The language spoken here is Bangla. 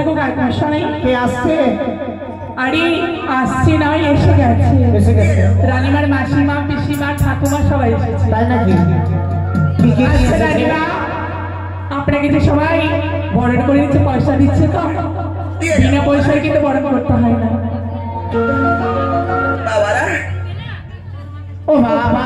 গো গায়ক মশাই, কে আসছে? আরে আসছে নয়, এসে গেছে। এসে গেছে? রানীমার মাসিমা, পিসিমা, ঠাকুমা সবাই এসেছে। তাই নাকি? আচ্ছা রানীমা, আপনাকে যে সবাই বরণ করে দিচ্ছে, পয়সা দিচ্ছে তো? বিনা পয়সায় কিন্তু বরণ করতে হয় না। ও বাবা,